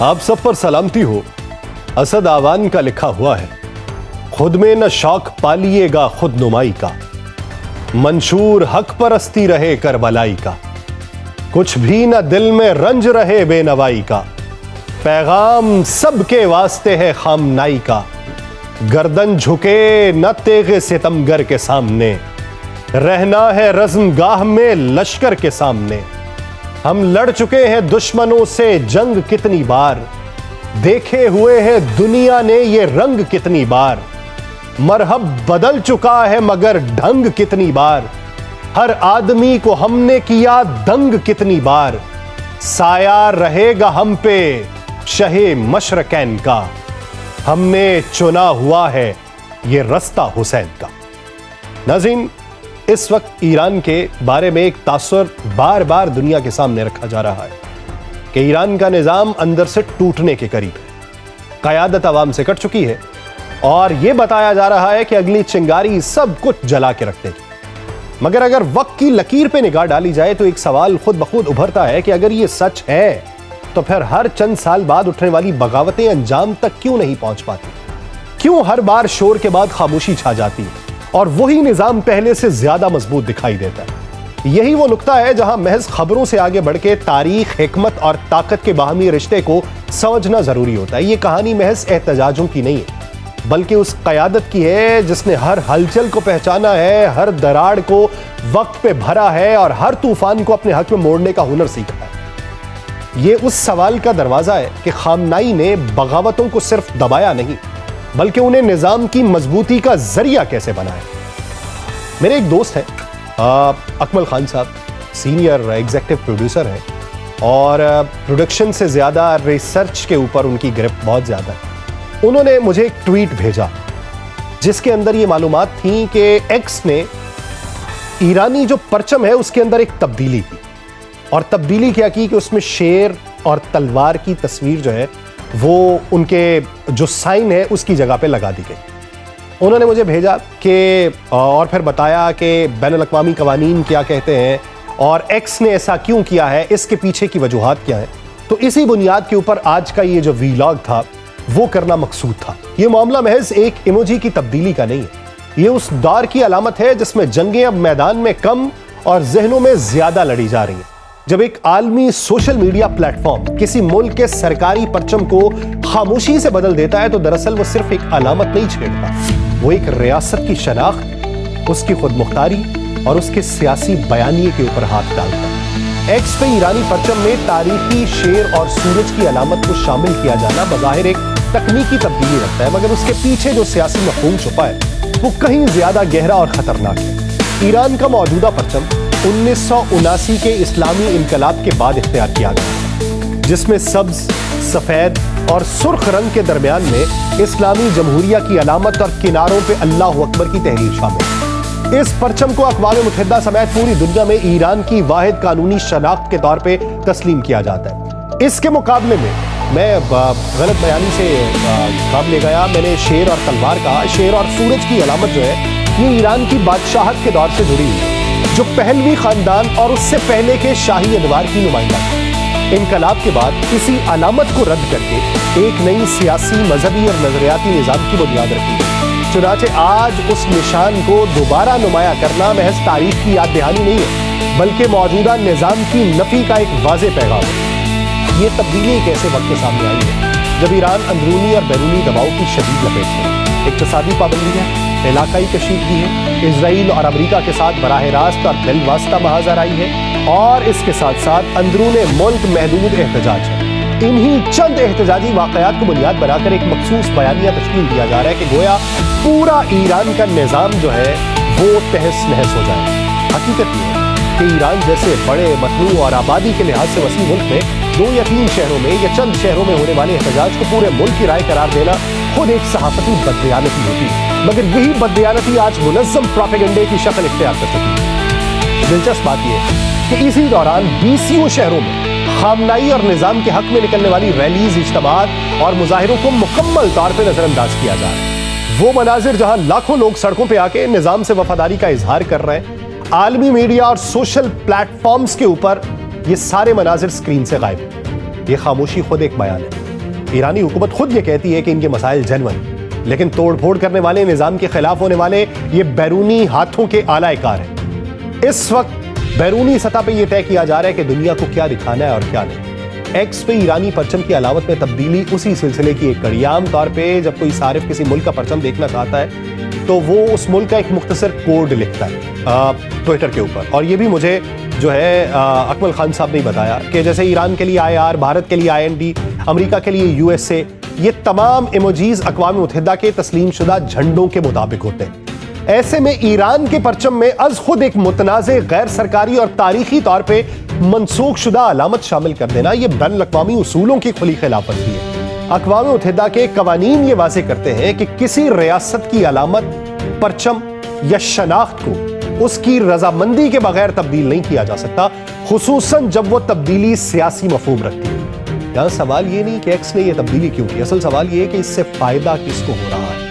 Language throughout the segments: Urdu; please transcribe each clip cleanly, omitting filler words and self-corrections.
آپ سب پر سلامتی ہو. اسد آوان کا لکھا ہوا ہے, خود میں نہ شوق پالیے گا خود نمائی کا, منشور حق پرستی رہے کربلائی کا, کچھ بھی نہ دل میں رنج رہے بے نوائی کا, پیغام سب کے واسطے ہے خامنائی کا, گردن جھکے نہ تیغ ستمگر کے سامنے, رہنا ہے رزم گاہ میں لشکر کے سامنے, ہم لڑ چکے ہیں دشمنوں سے جنگ کتنی بار, دیکھے ہوئے ہیں دنیا نے یہ رنگ کتنی بار, مرحب بدل چکا ہے مگر ڈھنگ کتنی بار, ہر آدمی کو ہم نے کیا دنگ کتنی بار, سایہ رہے گا ہم پہ شہ مشرقین کا, ہم نے چنا ہوا ہے یہ رستہ حسین کا. ناظرین, اس وقت ایران کے بارے میں ایک تاثر بار بار دنیا کے سامنے رکھا جا رہا ہے کہ ایران کا نظام اندر سے ٹوٹنے کے قریب ہے, قیادت عوام سے کٹ چکی ہے, اور یہ بتایا جا رہا ہے کہ اگلی چنگاری سب کچھ جلا کے رکھ دے گی. مگر اگر وقت کی لکیر پہ نگاہ ڈالی جائے تو ایک سوال خود بخود ابھرتا ہے کہ اگر یہ سچ ہے تو پھر ہر چند سال بعد اٹھنے والی بغاوتیں انجام تک کیوں نہیں پہنچ پاتی؟ کیوں ہر بار شور کے بعد خاموشی چھا جاتی ہے اور وہی نظام پہلے سے زیادہ مضبوط دکھائی دیتا ہے؟ یہی وہ نقطہ ہے جہاں محض خبروں سے آگے بڑھ کے تاریخ, حکمت اور طاقت کے باہمی رشتے کو سمجھنا ضروری ہوتا ہے. یہ کہانی محض احتجاجوں کی نہیں ہے بلکہ اس قیادت کی ہے جس نے ہر ہلچل کو پہچانا ہے, ہر دراڑ کو وقت پہ بھرا ہے اور ہر طوفان کو اپنے حق میں موڑنے کا ہنر سیکھا ہے. یہ اس سوال کا دروازہ ہے کہ خامنائی نے بغاوتوں کو صرف دبایا نہیں بلکہ انہیں نظام کی مضبوطی کا ذریعہ کیسے بنایا. میرے ایک دوست ہیں اکمل خان صاحب, سینئر ایگزیکٹو پروڈیوسر ہیں اور پروڈکشن سے زیادہ ریسرچ کے اوپر ان کی گرفت بہت زیادہ ہے. انہوں نے مجھے ایک ٹویٹ بھیجا جس کے اندر یہ معلومات تھیں کہ ایکس نے ایرانی جو پرچم ہے اس کے اندر ایک تبدیلی کی, اور تبدیلی کیا کی کہ اس میں شیر اور تلوار کی تصویر جو ہے وہ ان کے جو سائن ہے اس کی جگہ پہ لگا دی گئی. انہوں نے مجھے بھیجا کہ اور پھر بتایا کہ بین الاقوامی قوانین کیا کہتے ہیں اور ایکس نے ایسا کیوں کیا ہے, اس کے پیچھے کی وجوہات کیا ہیں. تو اسی بنیاد کے اوپر آج کا یہ جو ویلاگ تھا وہ کرنا مقصود تھا. یہ معاملہ محض ایک ایموجی کی تبدیلی کا نہیں ہے, یہ اس دور کی علامت ہے جس میں جنگیں اب میدان میں کم اور ذہنوں میں زیادہ لڑی جا رہی ہیں. جب ایک عالمی سوشل میڈیا پلیٹ فارم کسی ملک کے سرکاری پرچم کو خاموشی سے بدل دیتا ہے تو دراصل وہ صرف ایک علامت نہیں چھیڑتا, وہ ایک ریاست کی شناخت, اس کی خود مختاری اور اس کے سیاسی بیانیے کے اوپر ہاتھ ڈالتا ہے. ایکس پہ ایرانی پرچم میں تاریخی شیر اور سورج کی علامت کو شامل کیا جانا بظاہر ایک تکنیکی تبدیلی رکھتا ہے, مگر اس کے پیچھے جو سیاسی مفہوم چھپا ہے وہ کہیں زیادہ گہرا اور خطرناک ہے. ایران کا موجودہ پرچم 1979 کے اسلامی انقلاب کے بعد اختیار کیا گیا, جس میں سبز, سفید اور سرخ رنگ کے درمیان میں اسلامی جمہوریہ کی علامت اور کناروں پہ اللہ اکبر کی تحریر شامل ہے. اس پرچم کو اقوام متحدہ سمیت پوری دنیا میں ایران کی واحد قانونی شناخت کے طور پہ تسلیم کیا جاتا ہے. اس کے مقابلے میں میں غلط بیانی سے کام لے گیا, میں نے شیر اور تلوار کہا. شیر اور سورج کی علامت جو ہے یہ ایران کی بادشاہت کے دور سے جڑی ہوئی ہے جو پہلوی خاندان اور اس سے پہلے کے شاہی ادوار کی نمائندہ تھی. انقلاب کے بعد اسی علامت کو رد کر کے ایک نئی سیاسی, مذہبی اور نظریاتی نظام کی بنیاد رکھی گئی. چنانچہ آج اس نشان کو دوبارہ نمایاں کرنا محض تاریخ کی یاد دہانی نہیں ہے بلکہ موجودہ نظام کی نفی کا ایک واضح پیغام ہے. یہ تبدیلی کیسے وقت کے سامنے آئی ہے جب ایران اندرونی اور بیرونی دباؤ کی شدید لپیٹ میں, اقتصادی پابندی ہے, علاقائی کشیدگی ہے, اسرائیل اور امریکہ کے ساتھ براہ راست اور بالواسطہ محاذ آرائی ہے, اور اس کے ساتھ ساتھ اندرون ملک محدود احتجاج ہے. انہی چند احتجاجی واقعات کو بنیاد بنا کر ایک مخصوص بیانیہ تشکیل دیا جا رہا ہے کہ گویا پورا ایران کا نظام جو ہے وہ تہس نہس ہو جائے. حقیقت یہ ہے کہ ایران جیسے بڑے, متنوع اور آبادی کے لحاظ سے وسیع ملک میں 2 یا 3 شہروں میں یا چند شہروں میں ہونے والے احتجاج کو پورے ملک کی رائے قرار دینا خود ایک صحافتی بددیانتی ہوتی ہے, مگر یہی بددیانتی آج منظم پروپیگنڈے کی شکل اختیار کر چکی ہے. دلچسپ بات یہ ہے کہ اسی دوران 20 شہروں میں خامنائی اور نظام کے حق میں نکلنے والی ریلیز, اجتماعات اور مظاہروں کو مکمل طور پہ نظر انداز کیا جا رہا ہے. وہ مناظر جہاں لاکھوں لوگ سڑکوں پہ آ کے نظام سے وفاداری کا اظہار کر رہے ہیں, عالمی میڈیا اور سوشل پلیٹ فارمز کے اوپر یہ سارے مناظر سکرین سے غائب ہیں. یہ خاموشی خود ایک بیان ہے. ایرانی حکومت خود یہ کہتی ہے کہ ان کے مسائل جنون، لیکن توڑ پھوڑ کرنے والے، نظام کے خلاف ہونے والے یہ بیرونی ہاتھوں کے آلائے کار ہیں۔ اس وقت بیرونی سطح پہ یہ طے کیا جا رہا ہے کہ دنیا کو کیا دکھانا ہے اور کیا نہیں۔ ایکس پہ ایرانی پرچم کی علامت میں تبدیلی اسی سلسلے کی ایک کڑی۔ عام طور پہ جب کوئی صارف کسی ملک کا پرچم دیکھنا چاہتا ہے تو وہ اس ملک کا ایک مختصر کوڈ لکھتا ہے ٹویٹر کے اوپر، اور یہ بھی مجھے جو ہے اکمل خان صاحب نے بتایا کہ جیسے ایران کے لیے IR، بھارت کے لیے IND، امریکہ کے لیے USA، یہ تمام ایموجیز اقوام متحدہ کے تسلیم شدہ جھنڈوں کے مطابق ہوتے ہیں۔ ایسے میں ایران کے پرچم میں از خود ایک متنازع، غیر سرکاری اور تاریخی طور پہ منسوخ شدہ علامت شامل کر دینا یہ بین الاقوامی اصولوں کی کھلی خلاف ورزی ہے۔ اقوام متحدہ کے قوانین یہ واضح کرتے ہیں کہ کسی ریاست کی علامت، پرچم یا شناخت کو اس کی رضامندی کے بغیر تبدیل نہیں کیا جا سکتا، خصوصاً جب وہ تبدیلی سیاسی مفہوم رکھتی ہے۔ یہاں سوال یہ نہیں کہ ایکس نے یہ تبدیلی کیوں کی، اصل سوال یہ ہے کہ اس سے فائدہ کس کو ہو رہا ہے۔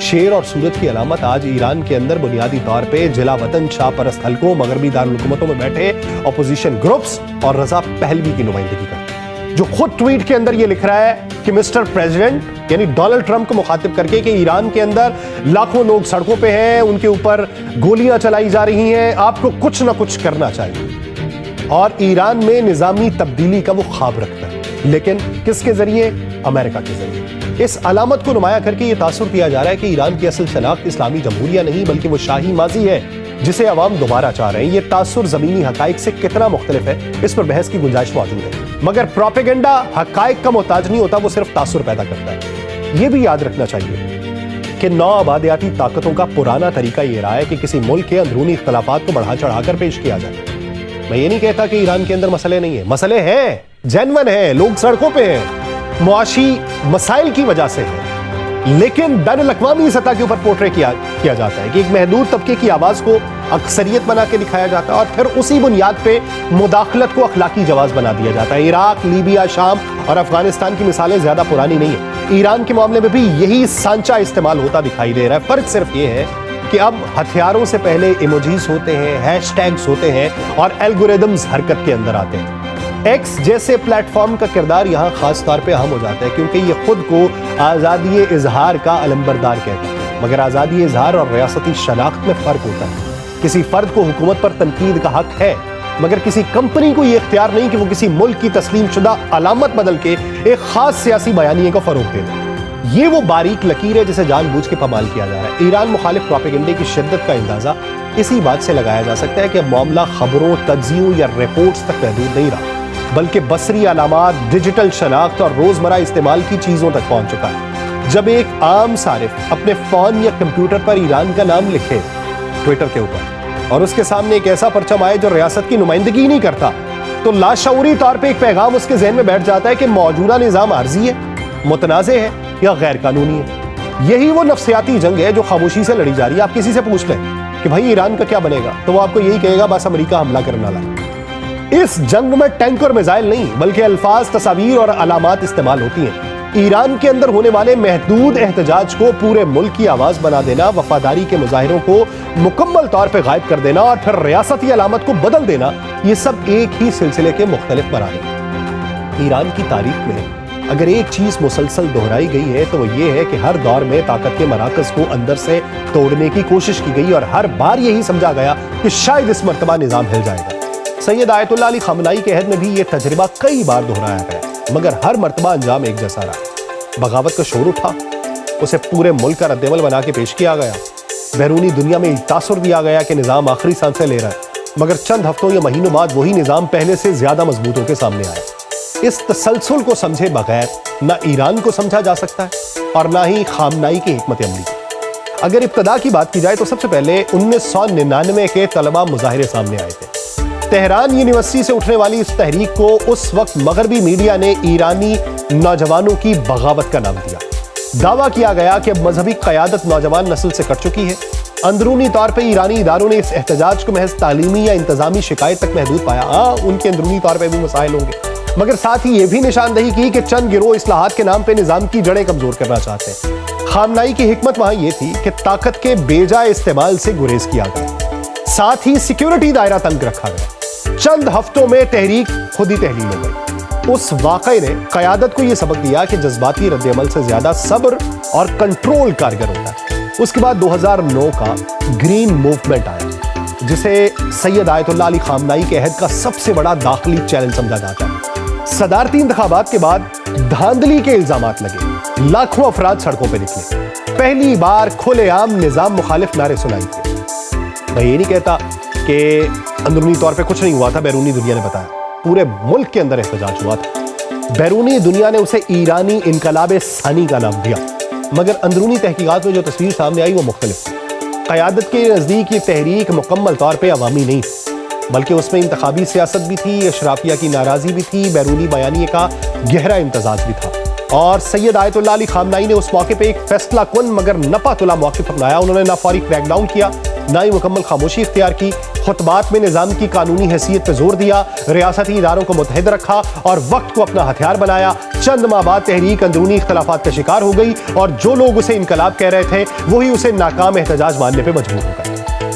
شیر اور سورج کی علامت آج ایران کے اندر بنیادی طور پہ جلا وطن، شاہ پرست حلقوں، مغربی دارالحکومتوں میں بیٹھے اپوزیشن گروپس اور رضا پہلوی کی نمائندگی کرتے ہیں، جو خود ٹویٹ کے اندر یہ لکھ رہا ہے کہ مسٹر پریزیڈنٹ یعنی ڈونلڈ ٹرمپ کو مخاطب کر کے کہ ایران کے اندر لاکھوں لوگ سڑکوں پہ ہیں، ان کے اوپر گولیاں چلائی جا رہی ہیں، آپ کو کچھ نہ کچھ کرنا چاہیے۔ اور ایران میں نظامی تبدیلی کا وہ خواب رکھتا ہے، لیکن کس کے ذریعے؟ امریکہ کے ذریعے۔ اس علامت کو نمایاں کر کے یہ تاثر دیا جا رہا ہے کہ ایران کی اصل شناخت اسلامی جمہوریہ نہیں بلکہ وہ شاہی ماضی ہے جسے عوام دوبارہ چاہ رہے ہیں۔ یہ تاثر زمینی حقائق سے کتنا مختلف ہے، اس پر بحث کی گنجائش موجود ہے، مگر پروپیگنڈا حقائق کا محتاج نہیں ہوتا، وہ صرف تاثر پیدا کرتا ہے۔ یہ بھی یاد رکھنا چاہیے کہ نو آبادیاتی طاقتوں کا پرانا طریقہ یہ رہا ہے کہ کسی ملک کے اندرونی اختلافات کو بڑھا چڑھا کر پیش کیا جائے۔ میں یہ نہیں کہتا کہ ایران کے اندر مسئلے نہیں ہیں، مسئلے ہیں، جینون ہیں، لوگ سڑکوں پہ ہیں، معاشی مسائل کی وجہ سے ہے، لیکن بین الاقوامی سطح کے اوپر پورٹرے کیا جاتا ہے کہ ایک محدود طبقے کی آواز کو اکثریت بنا کے دکھایا جاتا ہے اور پھر اسی بنیاد پہ مداخلت کو اخلاقی جواز بنا دیا جاتا ہے۔ عراق، لیبیا، شام اور افغانستان کی مثالیں زیادہ پرانی نہیں ہیں۔ ایران کے معاملے میں بھی یہی سانچہ استعمال ہوتا دکھائی دے رہا ہے۔ فرق صرف یہ ہے کہ اب ہتھیاروں سے پہلے ایموجیز ہوتے ہیں، ہیش ٹیگز ہوتے ہیں اور الگوریدمز حرکت کے اندر آتے ہیں۔ ایکس جیسے پلیٹ فارم کا کردار یہاں خاص طور پہ اہم ہو جاتا ہے کیونکہ یہ خود کو آزادی اظہار کا علمبردار کہتا ہے، مگر آزادی اظہار اور ریاستی شناخت میں فرق ہوتا ہے۔ کسی فرد کو حکومت پر تنقید کا حق ہے، مگر کسی کمپنی کو یہ اختیار نہیں کہ وہ کسی ملک کی تسلیم شدہ علامت بدل کے ایک خاص سیاسی بیانیے کو فروغ دے دے۔ یہ وہ باریک لکیر ہے جسے جان بوجھ کے پامال کیا جا رہا ہے۔ ایران مخالف پروپیگنڈے کی شدت کا اندازہ اسی بات سے لگایا جا سکتا ہے کہ اب معاملہ خبروں، تجزیوں یا رپورٹس تک محدود نہیں رہا، بلکہ بصری علامات، ڈیجیٹل شناخت اور روزمرہ استعمال کی چیزوں تک پہنچ چکا ہے۔ جب ایک عام صارف اپنے فون یا کمپیوٹر پر ایران کا نام لکھے ٹویٹر کے اوپر اور اس کے سامنے ایک ایسا پرچم آئے جو ریاست کی نمائندگی نہیں کرتا، تو لاشعوری طور پہ ایک پیغام اس کے ذہن میں بیٹھ جاتا ہے کہ موجودہ نظام عارضی ہے، متنازع ہے یا غیر قانونی ہے۔ یہی وہ نفسیاتی جنگ ہے جو خاموشی سے لڑی جا رہی ہے۔ آپ کسی سے پوچھ لیں کہ بھائی ایران کا کیا بنے گا تو وہ آپ کو یہی کہے گا بس امریکہ حملہ کرنے والا ہے۔ اس جنگ میں ٹینک اور میزائل نہیں بلکہ الفاظ، تصاویر اور علامات استعمال ہوتی ہیں۔ ایران کے اندر ہونے والے محدود احتجاج کو پورے ملک کی آواز بنا دینا، وفاداری کے مظاہروں کو مکمل طور پہ غائب کر دینا اور پھر ریاستی علامت کو بدل دینا، یہ سب ایک ہی سلسلے کے مختلف مراحل ہیں۔ ایران کی تاریخ میں اگر ایک چیز مسلسل دہرائی گئی ہے تو وہ یہ ہے کہ ہر دور میں طاقت کے مراکز کو اندر سے توڑنے کی کوشش کی گئی اور ہر بار یہی سمجھا گیا کہ شاید اس مرتبہ نظام ہل جائے گا۔ سید آیت اللہ علی خامنائی کے عہد میں بھی یہ تجربہ کئی بار دہرایا گیا، مگر ہر مرتبہ انجام ایک جیسا رہا۔ بغاوت کا شور اٹھا، اسے پورے ملک کا رد عمل بنا کے پیش کیا گیا، بیرونی دنیا میں تاثر دیا گیا کہ نظام آخری سانسیں لے رہا ہے، مگر چند ہفتوں یا مہینوں بعد وہی نظام پہلے سے زیادہ مضبوط ہو کے سامنے آیا۔ اس تسلسل کو سمجھے بغیر نہ ایران کو سمجھا جا سکتا ہے اور نہ ہی خامنائی کی حکمت عملی کو۔ اگر ابتدا کی بات کی جائے تو سب سے پہلے 1999 کے طلبہ مظاہرے سامنے آئے تھے۔ تہران یونیورسٹی سے اٹھنے والی اس تحریک کو اس وقت مغربی میڈیا نے ایرانی نوجوانوں کی بغاوت کا نام دیا۔ دعویٰ کیا گیا کہ اب مذہبی قیادت نوجوان نسل سے کٹ چکی ہے۔ اندرونی طور پہ ایرانی اداروں نے اس احتجاج کو محض تعلیمی یا انتظامی شکایت تک محدود پایا۔ ہاں، ان کے اندرونی طور پہ بھی مسائل ہوں گے، مگر ساتھ ہی یہ بھی نشاندہی کی کہ چند گروہ اصلاحات کے نام پہ نظام کی جڑیں کمزور کرنا چاہتے ہیں۔ خامنائی کی حکمت وہاں یہ تھی کہ طاقت کے بے جائے استعمال سے گریز کیا گیا، ساتھ ہی سیکیورٹی دائرہ تنگ رکھا گیا۔ چند ہفتوں میں تحریک خود ہی تحلیل ہو گئی۔ اس واقعے نے قیادت کو یہ سبق دیا کہ جذباتی رد عمل سے زیادہ صبر اور کنٹرول کارگر ہوتا ہے۔ اس کے بعد 2009 کا گرین موومنٹ آیا، جسے سید آیت اللہ علی خامنائی کے عہد کا سب سے بڑا داخلی چیلنج سمجھا جاتا ہے۔ صدارتی انتخابات کے بعد دھاندلی کے الزامات لگے، لاکھوں افراد سڑکوں پہ نکلے، پہلی بار کھلے عام نظام مخالف نعرے سنائی دیے۔ میں یہ نہیں کہتا کہ اندرونی طور پہ کچھ نہیں ہوا تھا، بیرونی دنیا نے بتایا پورے ملک کے اندر احتجاج ہوا تھا۔ بیرونی دنیا نے اسے ایرانی انقلاب ثانی کا نام دیا، مگر اندرونی تحقیقات میں جو تصویر سامنے آئی وہ مختلف تھی۔ قیادت کے نزدیک یہ تحریک مکمل طور پہ عوامی نہیں تھی، بلکہ اس میں انتخابی سیاست بھی تھی، اشرافیہ کی ناراضی بھی تھی، بیرونی بیانیے کا گہرا امتزاج بھی تھا۔ اور سید آیت اللہ علی خامنائی نے اس موقع پہ ایک فیصلہ کن مگر نپا تلا موقف اپنایا۔ انہوں نے نہ فوری کریک ڈاؤن کیا، نہ ہی مکمل خاموشی اختیار کی، خطبات میں نظام کی قانونی حیثیت پہ زور دیا، ریاستی اداروں کو متحد رکھا اور وقت کو اپنا ہتھیار بنایا۔ چند ماہ بعد تحریک اندرونی اختلافات کا شکار ہو گئی اور جو لوگ اسے انقلاب کہہ رہے تھے وہی اسے ناکام احتجاج ماننے پہ مجبور ہو گئے۔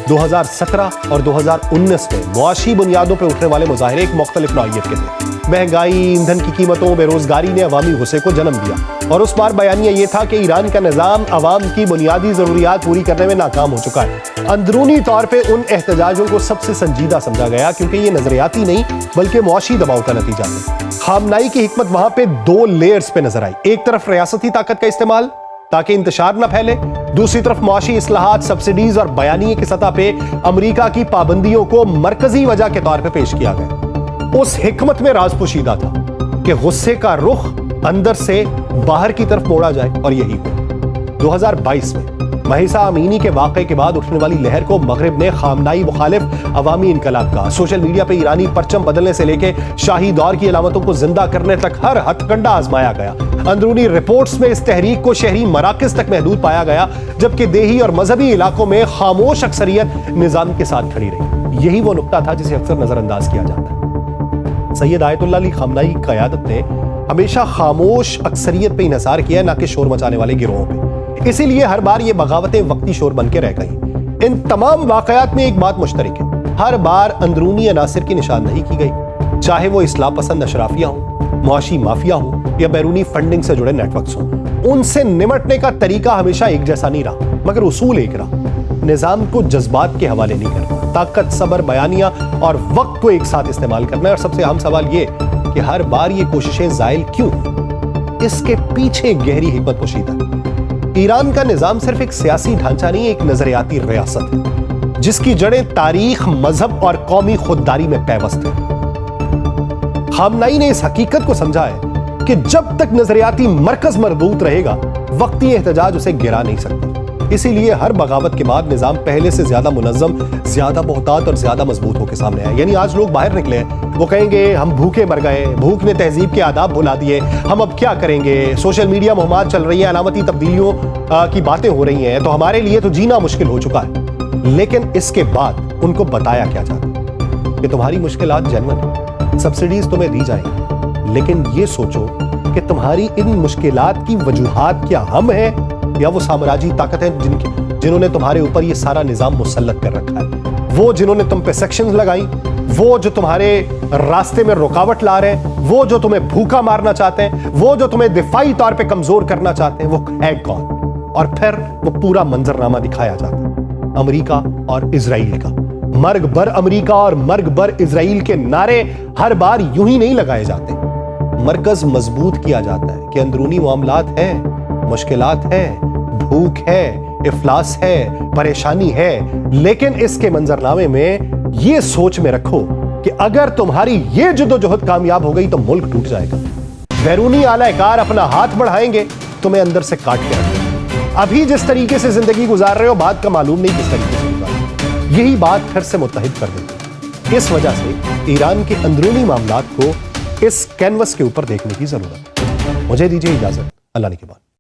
2017 اور 2019 میں معاشی بنیادوں پہ اٹھنے والے مظاہرے ایک مختلف نوعیت کے تھے۔ مہنگائی، ایندھن کی قیمتوں، بے روزگاری نے عوامی غصے کو جنم دیا، اور اس بار بیانیہ یہ تھا کہ ایران کا نظام عوام کی بنیادی ضروریات پوری کرنے میں ناکام ہو چکا ہے۔ اندرونی طور پہ ان احتجاجوں کو سب سے سنجیدہ سمجھا گیا کیونکہ یہ نظریاتی نہیں بلکہ معاشی دباؤ کا نتیجہ تھا۔ خامنائی کی حکمت وہاں پہ دو لیئرز پہ نظر آئی، ایک طرف ریاستی طاقت کا استعمال تاکہ انتشار نہ پھیلے، دوسری طرف معاشی اصلاحات، سبسڈیز اور بیانیے کی سطح پہ امریکہ کی پابندیوں کو مرکزی وجہ کے طور پہ پیش کیا گیا۔ اس حکمت میں راز پوشیدہ تھا کہ غصے کا رخ اندر سے باہر کی طرف موڑا جائے، اور یہی ہوا۔ 2022 میں مہسا امینی کے واقعے کے بعد اٹھنے والی لہر کو مغرب نے خامنائی مخالف عوامی انقلاب کا، سوشل میڈیا پہ ایرانی پرچم بدلنے سے لے کے شاہی دور کی علامتوں کو زندہ کرنے تک ہر ہتھ کنڈا آزمایا گیا۔ اندرونی رپورٹس میں اس تحریک کو شہری مراکز تک محدود پایا گیا، جبکہ دیہی اور مذہبی علاقوں میں خاموش اکثریت نظام کے ساتھ کھڑی رہی۔ یہی وہ نقطہ تھا جسے اکثر نظر انداز کیا جاتا ہے۔ سید آیت اللہ علی خامنائی کی قیادت نے ہمیشہ خاموش اکثریت پہ انحصار کیا، نہ کہ شور مچانے والے گروہوں پہ۔ اسی لیے ہر بار یہ بغاوتیں وقتی شور بن کے رہ گئیں۔ ان تمام واقعات میں ایک بات مشترک ہے، ہر بار اندرونی عناصر کی نشاندہی کی گئی، چاہے وہ اصلاح پسند اشرافیہ ہوں، معاشی مافیا ہوں یا بیرونی فنڈنگ سے جڑے نیٹ ورکس ہوں۔ ان سے نمٹنے کا طریقہ ہمیشہ ایک جیسا نہیں رہا، مگر اصول ایک رہا، نظام کو جذبات کے حوالے نہیں کرنا، طاقت، صبر، بیانیہ اور وقت کو ایک ساتھ استعمال کرنا ہے۔ اور سب سے اہم سوال یہ کہ ہر بار یہ کوششیں زائل کیوں؟ اس کے پیچھے گہری حکمت پوشیدہ ہے۔ ایران کا نظام صرف ایک سیاسی ڈھانچہ نہیں، ایک نظریاتی ریاست ہے جس کی جڑیں تاریخ، مذہب اور قومی خودداری میں پیوست ہیں۔ خامنائی نے اس حقیقت کو سمجھا ہے کہ جب تک نظریاتی مرکز مضبوط رہے گا، وقتی احتجاج اسے گرا نہیں سکتے۔ اسی لیے ہر بغاوت کے بعد نظام پہلے سے زیادہ منظم، زیادہ محتاط اور زیادہ مضبوط ہو کے سامنے آئے۔ یعنی آج لوگ باہر نکلے ہیں، وہ کہیں گے ہم بھوکے مر گئے، بھوک نے تہذیب کے آداب بھلا دیے، ہم اب کیا کریں گے، سوشل میڈیا مہمات چل رہی ہیں، علامتی تبدیلیوں کی باتیں ہو رہی ہیں، تو ہمارے لیے تو جینا مشکل ہو چکا ہے۔ لیکن اس کے بعد ان کو بتایا کیا جاتا ہے کہ تمہاری مشکلات جنون ہیں، سبسڈیز تمہیں دی جائیں گی، لیکن یہ سوچو کہ تمہاری ان مشکلات کی وجوہات کیا ہم ہیں یا وہ سامراجی طاقتیں جنہوں نے تمہارے اوپر یہ سارا نظام مسلط کر رکھا ہے، وہ جنہوں نے تم پہ سیکشنز لگائیں، وہ جو تمہارے راستے میں رکاوٹ لا رہے ہیں، وہ جو تمہیں بھوکا مارنا چاہتے ہیں، وہ جو تمہیں دفاعی طور پہ کمزور کرنا چاہتے ہیں، وہ ہے کون؟ اور پھر وہ پورا منظرنامہ دکھایا جاتا ہے امریکہ اور اسرائیل کا۔ مرگ بر امریکہ اور مرگ بر اسرائیل کے نعرے ہر بار یوں ہی نہیں لگائے جاتے، مرکز مضبوط کیا جاتا ہے کہ اندرونی معاملات ہیں، مشکلات ہیں، بھوک ہے، افلاس ہے، پریشانی ہے، لیکن اس کے منظرنامے میں یہ سوچ میں رکھو کہ اگر تمہاری یہ جدوجہد کامیاب ہو گئی تو ملک ٹوٹ جائے گا۔ بیرونی اعلی کار اپنا ہاتھ بڑھائیں گے، تمہیں اندر سے کاٹ کے رکھیں گے۔ ابھی جس طریقے سے زندگی گزار رہے ہو، بعد کا معلوم نہیں کس طریقے سے گزار، یہی بات پھر سے متحد کر دیتی ہے۔ اس وجہ سے ایران کے اندرونی معاملات کو اس کینوس کے اوپر دیکھنے کی ضرورت ہے۔ مجھے دیجیے اجازت، اللہ نے کے بعد۔